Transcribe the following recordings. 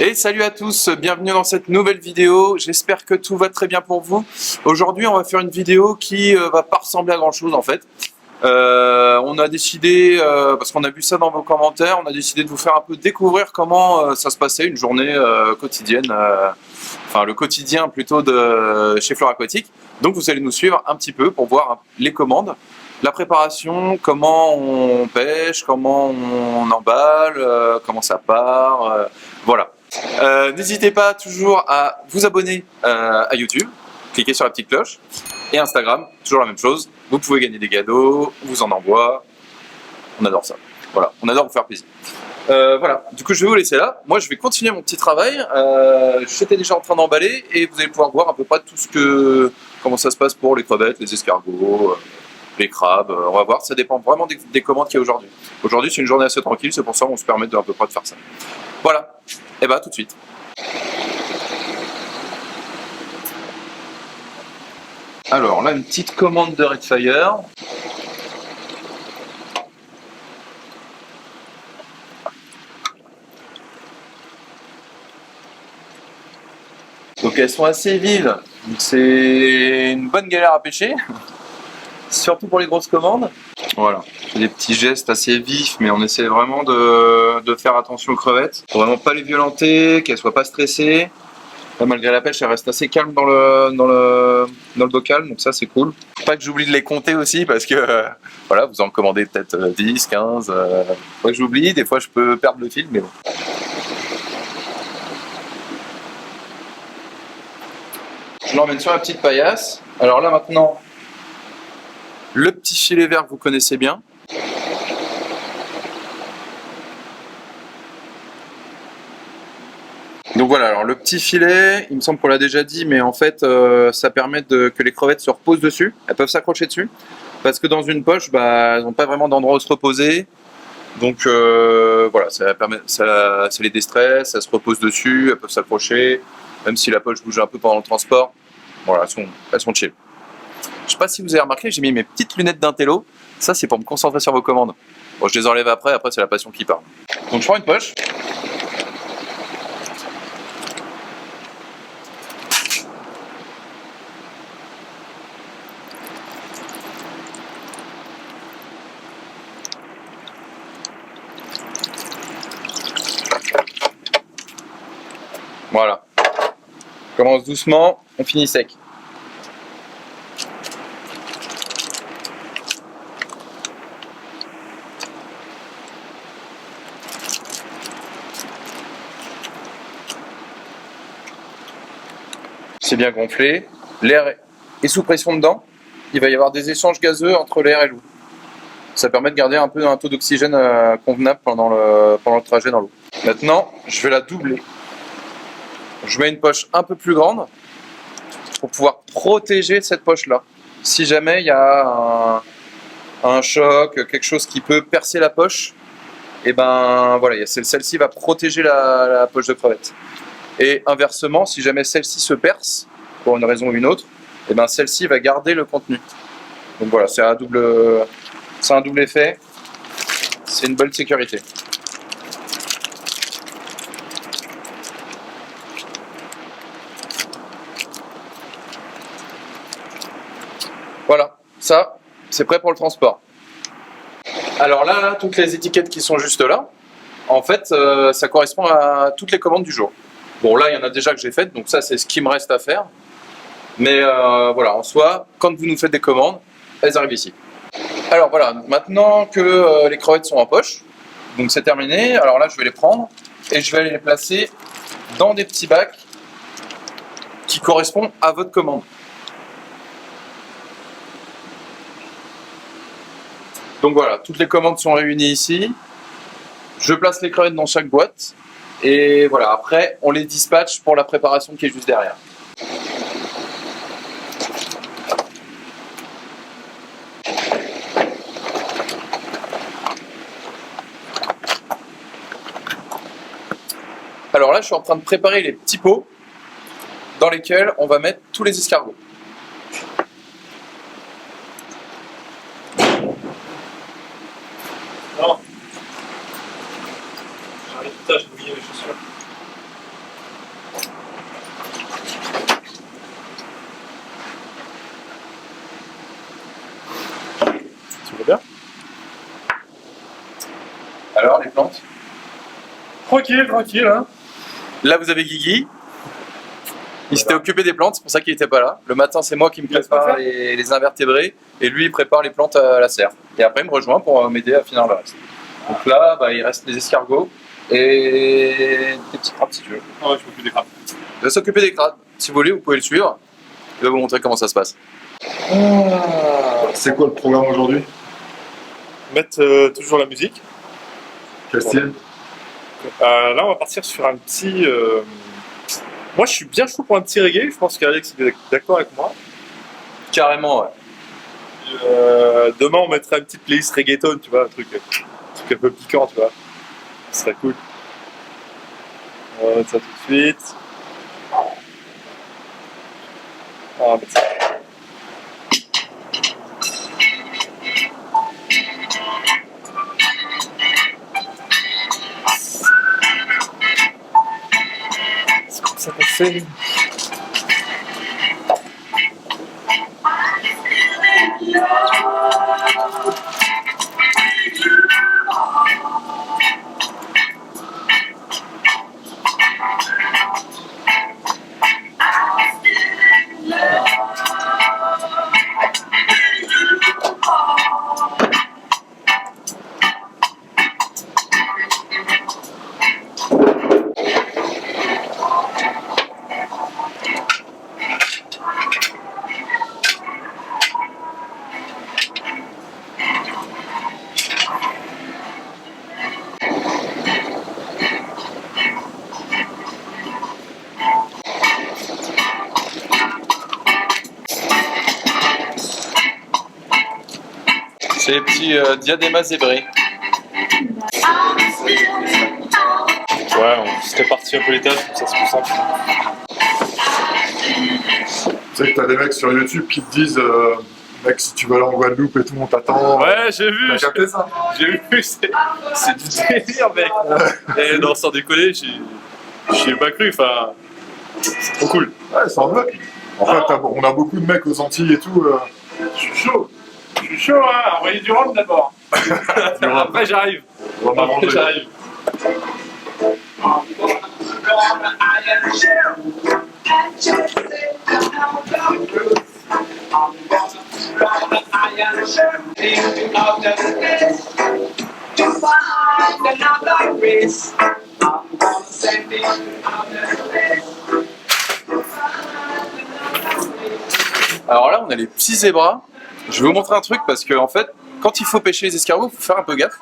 Et salut à tous, bienvenue dans cette nouvelle vidéo, j'espère que tout va très bien pour vous. Aujourd'hui on va faire une vidéo qui va pas ressembler à grand chose en fait. On a décidé, parce qu'on a vu ça dans vos commentaires, on a décidé de vous faire un peu découvrir comment ça se passait une journée quotidienne, enfin le quotidien plutôt de chez Fleur Aquatique. Donc vous allez nous suivre un petit peu pour voir les commandes, la préparation, comment on pêche, comment on emballe, comment ça part, voilà. N'hésitez pas toujours à vous abonner à YouTube, cliquez sur la petite cloche, et Instagram, toujours la même chose. Vous pouvez gagner des cadeaux, on vous en envoie, on adore ça. Voilà, on adore vous faire plaisir. Voilà, du coup je vais vous laisser là. Moi je vais continuer mon petit travail. J'étais déjà en train d'emballer et vous allez pouvoir voir à peu près comment ça se passe pour les crevettes, les escargots, les crabes. On va voir, ça dépend vraiment des commandes qu'il y a aujourd'hui. Aujourd'hui c'est une journée assez tranquille, c'est pour ça qu'on se permet à peu près de faire ça. Voilà, et bah tout de suite. Alors là, une petite commande de Redfire. Donc elles sont assez vives, c'est une bonne galère à pêcher, surtout pour les grosses commandes. Voilà, des petits gestes assez vifs, mais on essaie vraiment de faire attention aux crevettes, pour vraiment pas les violenter, qu'elles soient pas stressées. Là, malgré la pêche, elle reste assez calme dans le bocal, donc ça c'est cool. Faut pas que j'oublie de les compter aussi, parce que voilà, vous en commandez peut-être 10, 15. Faut que j'oublie, des fois je peux perdre le fil, mais bon. Je l'emmène sur la petite paillasse. Alors là maintenant, le petit filet vert que vous connaissez bien. Donc voilà, alors le petit filet, il me semble qu'on l'a déjà dit, mais en fait ça permet que les crevettes se reposent dessus. Elles peuvent s'accrocher dessus. Parce que dans une poche, elles n'ont pas vraiment d'endroit où se reposer. Donc voilà, ça les déstresse, ça se repose dessus, elles peuvent s'accrocher. Même si la poche bouge un peu pendant le transport. Voilà, elles sont chill. Je sais pas si vous avez remarqué, j'ai mis mes petites lunettes d'intello. Ça, c'est pour me concentrer sur vos commandes. Bon, je les enlève après c'est la passion qui part. Donc je prends une poche. Voilà. On commence doucement, on finit sec. C'est bien gonflé, l'air est sous pression dedans, il va y avoir des échanges gazeux entre l'air et l'eau. Ça permet de garder un peu un taux d'oxygène convenable pendant le trajet dans l'eau. Maintenant, je vais la doubler. Je mets une poche un peu plus grande pour pouvoir protéger cette poche-là. Si jamais il y a un choc, quelque chose qui peut percer la poche, et ben voilà, celle-ci va protéger la poche de crevette. Et inversement, si jamais celle-ci se perce, pour une raison ou une autre, et ben celle-ci va garder le contenu. Donc voilà, c'est un double effet, c'est une bonne sécurité. Voilà, ça, c'est prêt pour le transport. Alors là, toutes les étiquettes qui sont juste là, en fait, ça correspond à toutes les commandes du jour. Bon, là, il y en a déjà que j'ai faites, donc ça, c'est ce qui me reste à faire. Mais voilà, en soi, quand vous nous faites des commandes, elles arrivent ici. Alors voilà, maintenant que les crevettes sont en poche, donc c'est terminé. Alors là, je vais les prendre et je vais aller les placer dans des petits bacs qui correspondent à votre commande. Donc voilà, toutes les commandes sont réunies ici. Je place les crevettes dans chaque boîte. Et voilà, après, on les dispatche pour la préparation qui est juste derrière. Alors là, je suis en train de préparer les petits pots dans lesquels on va mettre tous les escargots. Non. J'arrive tout à, j'ai oublié mes chaussures. plantes. Tranquille, tranquille, hein. Là, vous avez Guigui. Il s'était occupé des plantes, c'est pour ça qu'il n'était pas là. Le matin, c'est moi qui me prépare les invertébrés et lui, il prépare les plantes à la serre. Et après, il me rejoint pour m'aider à finir le reste. Donc là, bah, il reste les escargots et des petits crabes si tu veux. Ah ouais, je m'occupe des crabes. Il va s'occuper des crabes. Si vous voulez, vous pouvez le suivre. Il va vous montrer comment ça se passe. C'est quoi le programme aujourd'hui? Mettre toujours la musique. Quel style? Là, on va partir sur un petit. Moi, je suis bien chaud pour un petit reggae. Je pense qu'Alex est d'accord avec moi. Carrément, ouais. Demain, on mettrait une petite playlist reggaeton, tu vois, un truc un peu piquant, tu vois. Ce serait cool. On va mettre ça tout de suite. On va mettre ça. C'est comme ça qu'on fait. C'est les petits diadémas zébrés. Ouais, on se répartit un peu les tâches, comme ça c'est plus simple. Tu sais que t'as des mecs sur YouTube qui te disent mec, si tu vas aller en Guadeloupe et tout, on t'attend. Ouais, j'ai vu. T'as capté ça? J'ai vu, c'est du délire, mec. Et non, sans déconner, j'y ai pas cru, enfin, c'est trop cool. Ouais, c'est un bloc. En fait, on a beaucoup de mecs aux Antilles et tout. Je suis chaud. Je suis chaud, hein. Envoyez du rhum d'abord. Après, j'arrive. On va Après, manger. j'arrive. Alors là, on a les petits zébras. Je vais vous montrer un truc parce que en fait, quand il faut pêcher les escargots, il faut faire un peu gaffe.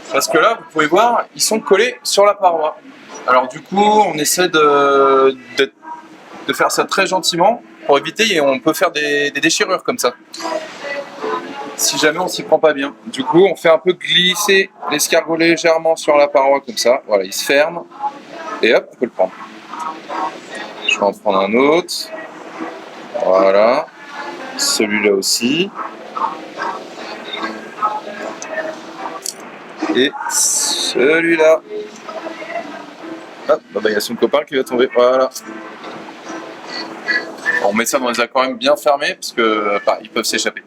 Parce que là, vous pouvez voir, ils sont collés sur la paroi. Alors du coup, on essaie de faire ça très gentiment pour éviter, et on peut faire des déchirures comme ça. Si jamais on s'y prend pas bien. Du coup, on fait un peu glisser l'escargot légèrement sur la paroi comme ça. Voilà, il se ferme. Et hop, on peut le prendre. Je vais en prendre un autre. Voilà. Celui-là aussi. Et celui-là. Hop, bah, il y a son copain qui va tomber. Voilà. On met ça dans des aquariums bien fermés parce que ils peuvent s'échapper.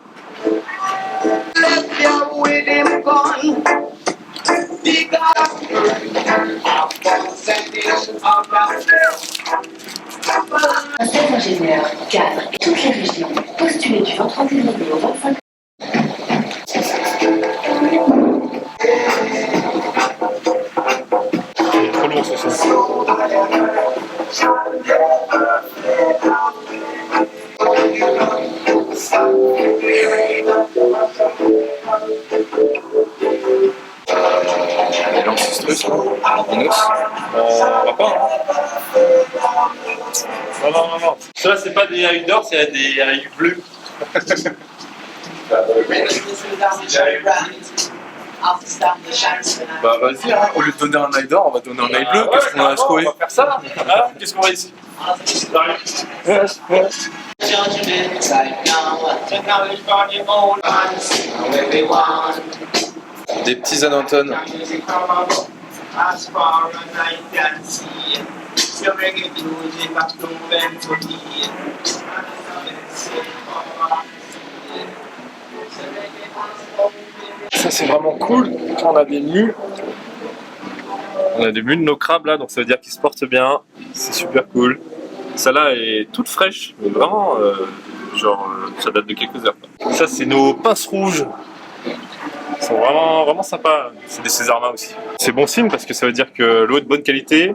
Un ingénieur, cadre et toutes les régions. Postulez du 23 février au 25. Il est trop lourd ce son. Les Lancestrus, Minos. On va pas, hein. Non. Ça, c'est pas des rayures d'or, c'est des rayures bleues. Bah vas-y, hein. Au lieu de donner un œil d'or, on va donner un œil bleu. Qu'est-ce qu'on a à secouer? On va faire ça. Ah, qu'est-ce qu'on va ici? Des petits anantones. Ça, c'est vraiment cool quand on a des mules On a des mules de nos crabes là, donc ça veut dire qu'ils se portent bien. C'est super cool. Celle-là est toute fraîche, mais vraiment, ça date de quelques heures. Ça, c'est nos pinces rouges. Ils sont vraiment sympas. C'est des Césarmas aussi. C'est bon signe parce que ça veut dire que l'eau est de bonne qualité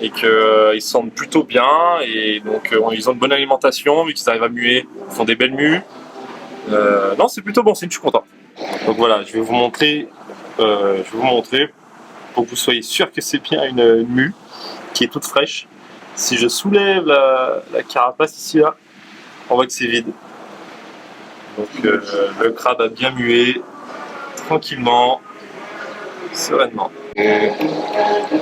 et qu'ils se sentent plutôt bien. Et donc, ils ont une bonne alimentation, vu qu'ils arrivent à muer. Ils font des belles mues. Non, c'est plutôt bon signe, je suis content. Donc voilà, je vais vous montrer pour que vous soyez sûr que c'est bien une mue qui est toute fraîche. Si je soulève la carapace ici, là, on voit que c'est vide. Donc le crabe a bien mué, tranquillement, sereinement.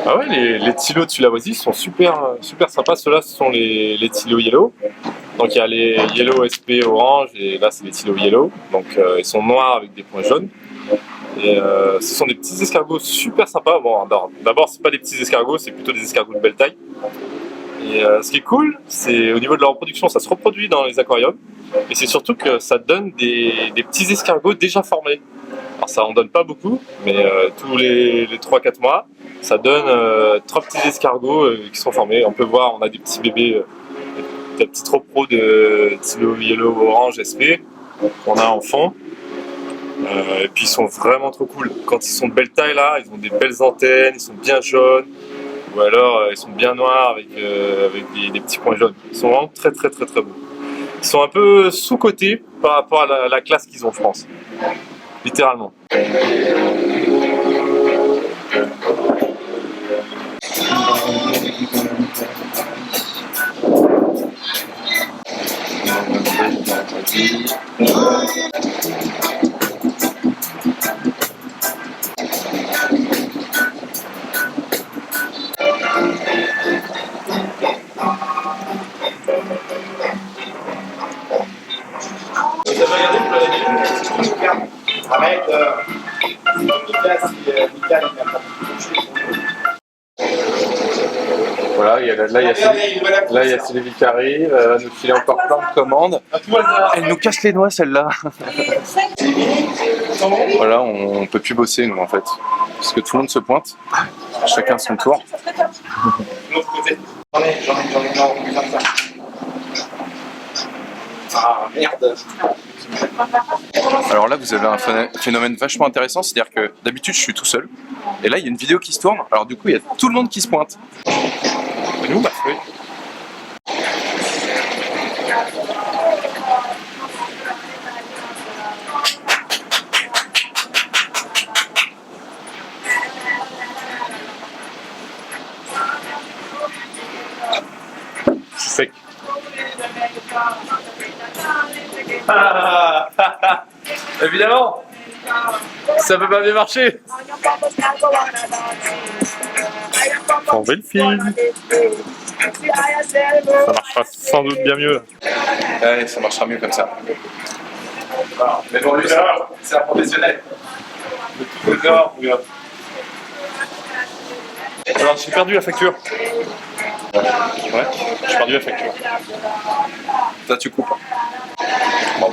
Ah ouais, les tilos de Sulawesi sont super sympas. Ceux-là, ce sont les tilos yellow. Donc il y a les yellow SP orange et là c'est les tilos yellow. Donc ils sont noirs avec des points jaunes. Et ce sont des petits escargots super sympas. Bon, d'abord c'est pas des petits escargots, c'est plutôt des escargots de belle taille. Et ce qui est cool, c'est au niveau de la reproduction, ça se reproduit dans les aquariums. Et c'est surtout que ça donne des petits escargots déjà formés. Alors ça en donne pas beaucoup, mais tous les 3-4 mois, ça donne 3 petits escargots qui sont formés. On peut voir, on a des petits bébés, des petits trop-pros de Tilo Yellow Orange SP qu'on a en fond. Et puis ils sont vraiment trop cool. Quand ils sont de belle taille là, ils ont des belles antennes, ils sont bien jaunes. Ou alors ils sont bien noirs avec des petits points jaunes. Ils sont vraiment très beaux. Ils sont un peu sous-cotés par rapport à la classe qu'ils ont, je pense. Littéralement. Voilà, là il y a Sylvie qui arrive, elle va nous filer encore plein de commandes. Elle nous casse les doigts celle-là. Voilà, on peut plus bosser nous en fait, parce que tout le monde se pointe, chacun son tour. J'en ai comme ça. Ah merde. Alors là vous avez un phénomène vachement intéressant, c'est-à-dire que d'habitude je suis tout seul, et là il y a une vidéo qui se tourne, alors du coup il y a tout le monde qui se pointe. Et nous, bah oui. C'est sec. Évidemment, ça peut pas bien marcher. En belle fille. Ça marchera sans doute bien mieux. Ouais, ça marchera mieux comme ça. Alors, mais bon, lui, c'est un professionnel. De toutes les erreurs, regarde. Alors, j'ai perdu la facture. Ouais, j'ai perdu la facture. Ça tu coupes. Bon.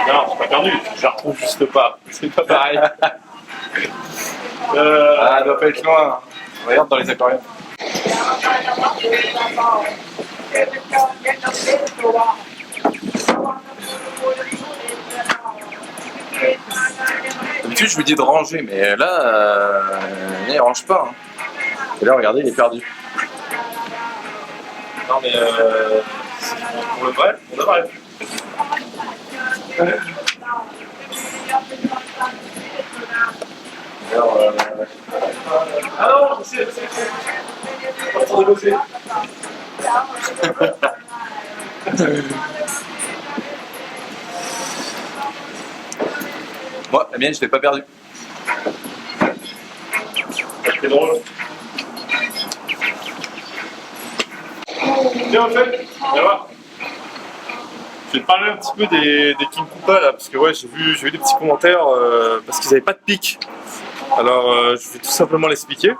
Non, j'ai pas perdu, je la retrouve juste pas. C'est pas pareil. Ah, elle doit pas être loin. Regarde dans les aquariums. D'habitude je lui dis de ranger, mais là, il range pas. Hein. Et là, regardez, il est perdu. Non mais pour le vrai, on devrait. Alors, Ah non, je sais. Pas en train de bosser. moi, la mienne, je l'ai pas perdue. C'est drôle. Tiens, en fait, viens voir. Je vais te parler un petit peu des King Koopa là, parce que ouais, j'ai vu des petits commentaires parce qu'ils n'avaient pas de pic. Alors je vais tout simplement l'expliquer.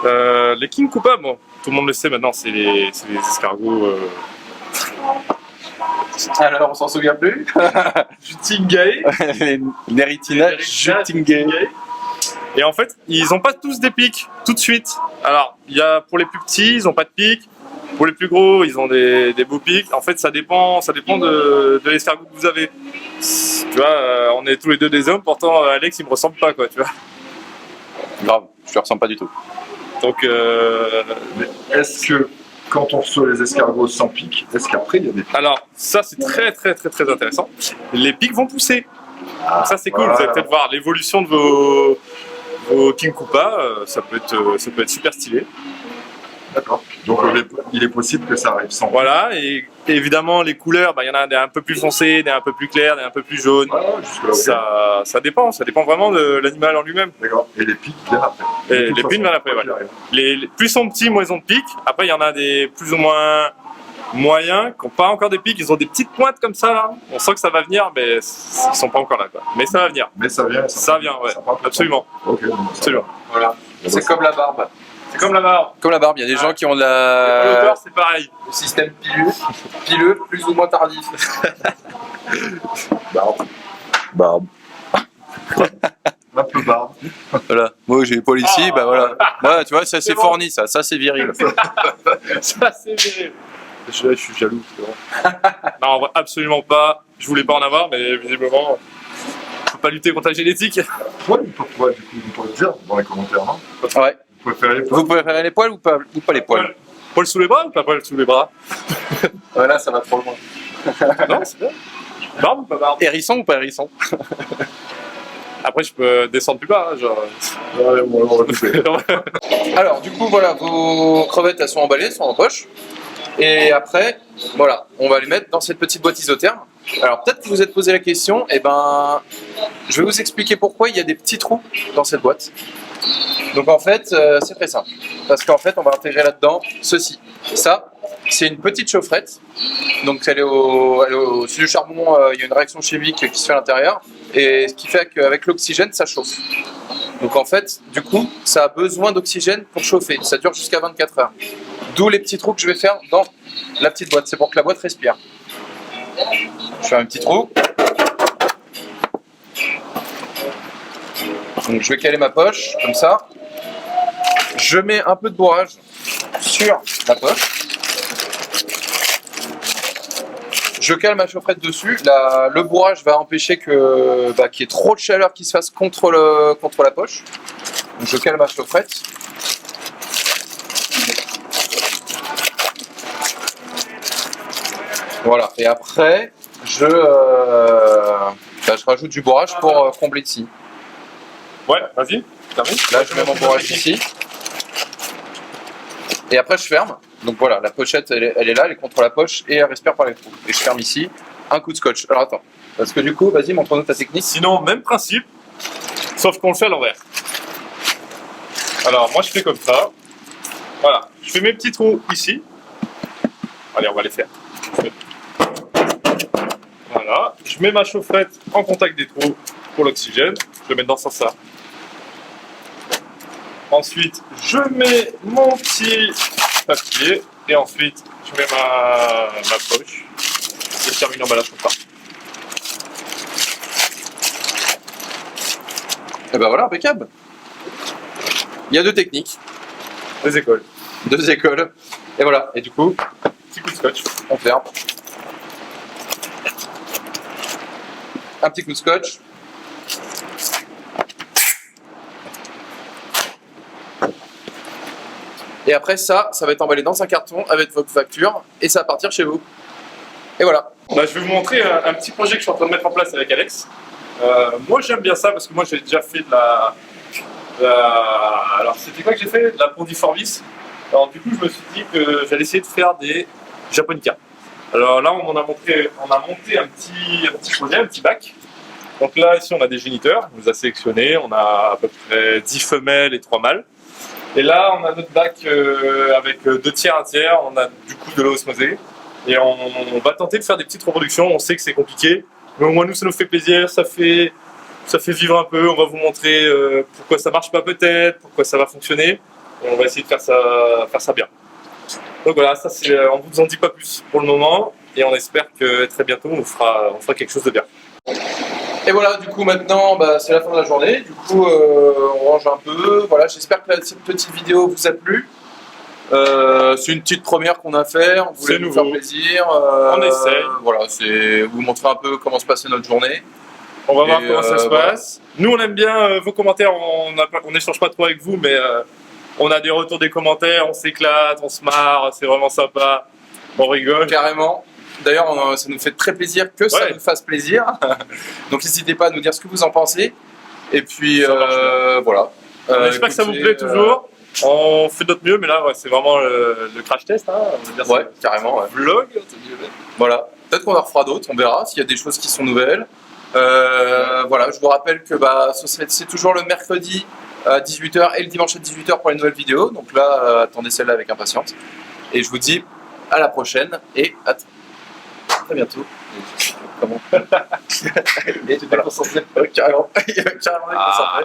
Les King Koopa, bon, tout le monde le sait maintenant, c'est les escargots. Alors, on s'en souvient plus. Jutingae. Les Neritina Jutingae. Et en fait, ils n'ont pas tous des pics tout de suite. Alors, il y a pour les plus petits, ils n'ont pas de pics. Pour les plus gros, ils ont des beaux pics. En fait, ça dépend de l'escargot que vous avez. Tu vois, on est tous les deux des hommes, pourtant Alex, il me ressemble pas, quoi, tu vois. Grave, je te ressemble pas du tout. Donc, Mais est-ce que quand on reçoit les escargots sans pic, est-ce qu'après il y a des pics? alors, ça, c'est très intéressant. Les pics vont pousser. Donc ça, c'est cool. voilà. Vous allez peut-être voir l'évolution de vos King Koopa. Ça peut être super stylé. D'accord. Donc il est possible que ça arrive sans. Voilà, et évidemment, les couleurs, il y en a des un peu plus foncés, des un peu plus clairs, des un peu plus jaunes. Voilà, jusque-là, ok. Ça dépend vraiment de l'animal en lui-même. D'accord. Et les pics viennent après. Et De toute les façon, pics viennent après, quoi qu'il voilà. arrive. Les plus sont petits, moins ils ont de pics. Après, il y en a des plus ou moins moyens qui n'ont pas encore des pics. Ils ont des petites pointes comme ça, là. On sent que ça va venir, mais ils sont pas encore là, quoi. Mais ça va venir. Mais ça vient. Ça vient, ouais. ça prend un peu de Absolument. temps. Ok. donc ça Absolument. va. Voilà. C'est comme la barbe. C'est comme la barbe. Comme la barbe, il y a des gens qui ont À l'auteur, c'est pareil. le système pileux, plus ou moins tardif. Barbe. Un peu barbe. Voilà. Moi j'ai les poils ici, bah voilà. Ouais, tu vois, ça c'est bon. fourni, ça c'est viril. Ça, c'est viril. Je suis jaloux. c'est vrai. Non, en vrai, absolument pas. Je voulais pas en avoir, mais visiblement, je peux pas lutter contre la génétique. Poil ou pas poil, du coup, vous pourrez le dire dans les commentaires, non? Ouais. Vous préférez les poils? Vous préférez les poils ou pas les poils? Poil sous les bras ou pas poil sous les bras? Voilà, ça va trop loin. Non, c'est bien. Barbe ou pas barbe? Hérisson ou pas hérisson? Après, je peux descendre plus bas, hein, genre. Ouais, on va couper. Alors, du coup, voilà, vos crevettes, elles sont emballées, elles sont en poche. Et après, voilà, on va les mettre dans cette petite boîte isotherme. Alors, peut-être que vous vous êtes posé la question, et ben, je vais vous expliquer pourquoi il y a des petits trous dans cette boîte. Donc, en fait, c'est très simple. Parce qu'en fait, on va intégrer là-dedans ceci. Ça, c'est une petite chaufferette. Donc, elle est au-dessus du charbon, il y a une réaction chimique qui se fait à l'intérieur. Et ce qui fait qu'avec l'oxygène, ça chauffe. Donc en fait, du coup, ça a besoin d'oxygène pour chauffer. Ça dure jusqu'à 24 heures. D'où les petits trous que je vais faire dans la petite boîte. C'est pour que la boîte respire. Je fais un petit trou. Donc je vais caler ma poche, comme ça. Je mets un peu de bourrage sur la poche. Je cale ma chaufferette dessus. Le bourrage va empêcher qu'il y ait trop de chaleur qui se fasse contre la poche. Donc je cale ma chaufferette. Voilà. Et après, je rajoute du bourrage pour combler ici. Ouais, vas-y, termine. Là, je mets mon bourrage ici. Et après, je ferme. Donc voilà, la pochette, elle est là, elle est contre la poche et elle respire par les trous. Et je ferme ici, un coup de scotch. Alors attends, parce que du coup, vas-y, montre-nous ta technique. Sinon, même principe, sauf qu'on le fait à l'envers. Alors, moi, je fais comme ça. Voilà, je fais mes petits trous ici. Allez, on va les faire. Voilà, je mets ma chaufferette en contact des trous pour l'oxygène. Je le mets dans ce sens-là. Ensuite, je mets mon petit papier et ensuite, je mets ma poche. Je termine l'emballage comme ça. Et ben voilà, impeccable. Il y a deux techniques, Les écoles. deux écoles. Et voilà, et du coup, Petit coup de scotch. on ferme. Un petit coup de scotch. Et après ça va être emballé dans un carton avec votre facture et ça va partir chez vous. Et voilà. Bah, je vais vous montrer un petit projet que je suis en train de mettre en place avec Alex. Moi j'aime bien ça parce que moi j'ai déjà fait de la... Alors c'était quoi que j'ai fait? De la pondiformis. Alors du coup je me suis dit que j'allais essayer de faire des japonica. Alors là on a monté un petit projet, un petit bac. Donc là ici on a des géniteurs, on les a sélectionnés, on a à peu près 10 femelles et 3 mâles. Et là on a notre bac avec 2 tiers, 1 tiers, on a du coup de l'eau osmosée. Et on va tenter de faire des petites reproductions, on sait que c'est compliqué, mais au moins nous ça nous fait plaisir, ça fait vivre un peu, on va vous montrer pourquoi ça marche pas peut-être, pourquoi ça va fonctionner, et on va essayer de faire ça bien. Donc voilà, ça c'est, on vous en dit pas plus pour le moment, et on espère que très bientôt on fera quelque chose de bien. Et voilà, du coup maintenant bah, c'est la fin de la journée, du coup on range un peu, voilà, j'espère que cette petite vidéo vous a plu. C'est une petite première qu'on a fait, on voulait C'est nous nouveau. faire plaisir. On essaye. Voilà, c'est vous montrer un peu comment se passait notre journée. On va voir Et, comment ça se voilà. passe. Nous, on aime bien vos commentaires. On n'échange pas trop avec vous, mais on a des retours des commentaires. On s'éclate, on se marre. C'est vraiment sympa. On rigole. Carrément. D'ailleurs, ça nous fait très plaisir que ça Ouais. nous fasse plaisir. Donc n'hésitez pas à nous dire ce que vous en pensez. Et puis Ça marche bien. voilà. On espère que ça vous écoutez, plaît toujours. On fait notre mieux, mais là, ouais, c'est vraiment le crash test. Hein. On va dire Ouais, carrément. Ouais. c'est le vlog. entre guillemets. Voilà. Peut-être qu'on en refera d'autres, on verra s'il y a des choses qui sont nouvelles. Voilà, je vous rappelle que bah, c'est toujours le mercredi à 18h et le dimanche à 18h pour les nouvelles vidéos. Donc là, attendez celle-là avec impatience. Et je vous dis à la prochaine et à très bientôt. Comment et, voilà. Carrément, il est concentré.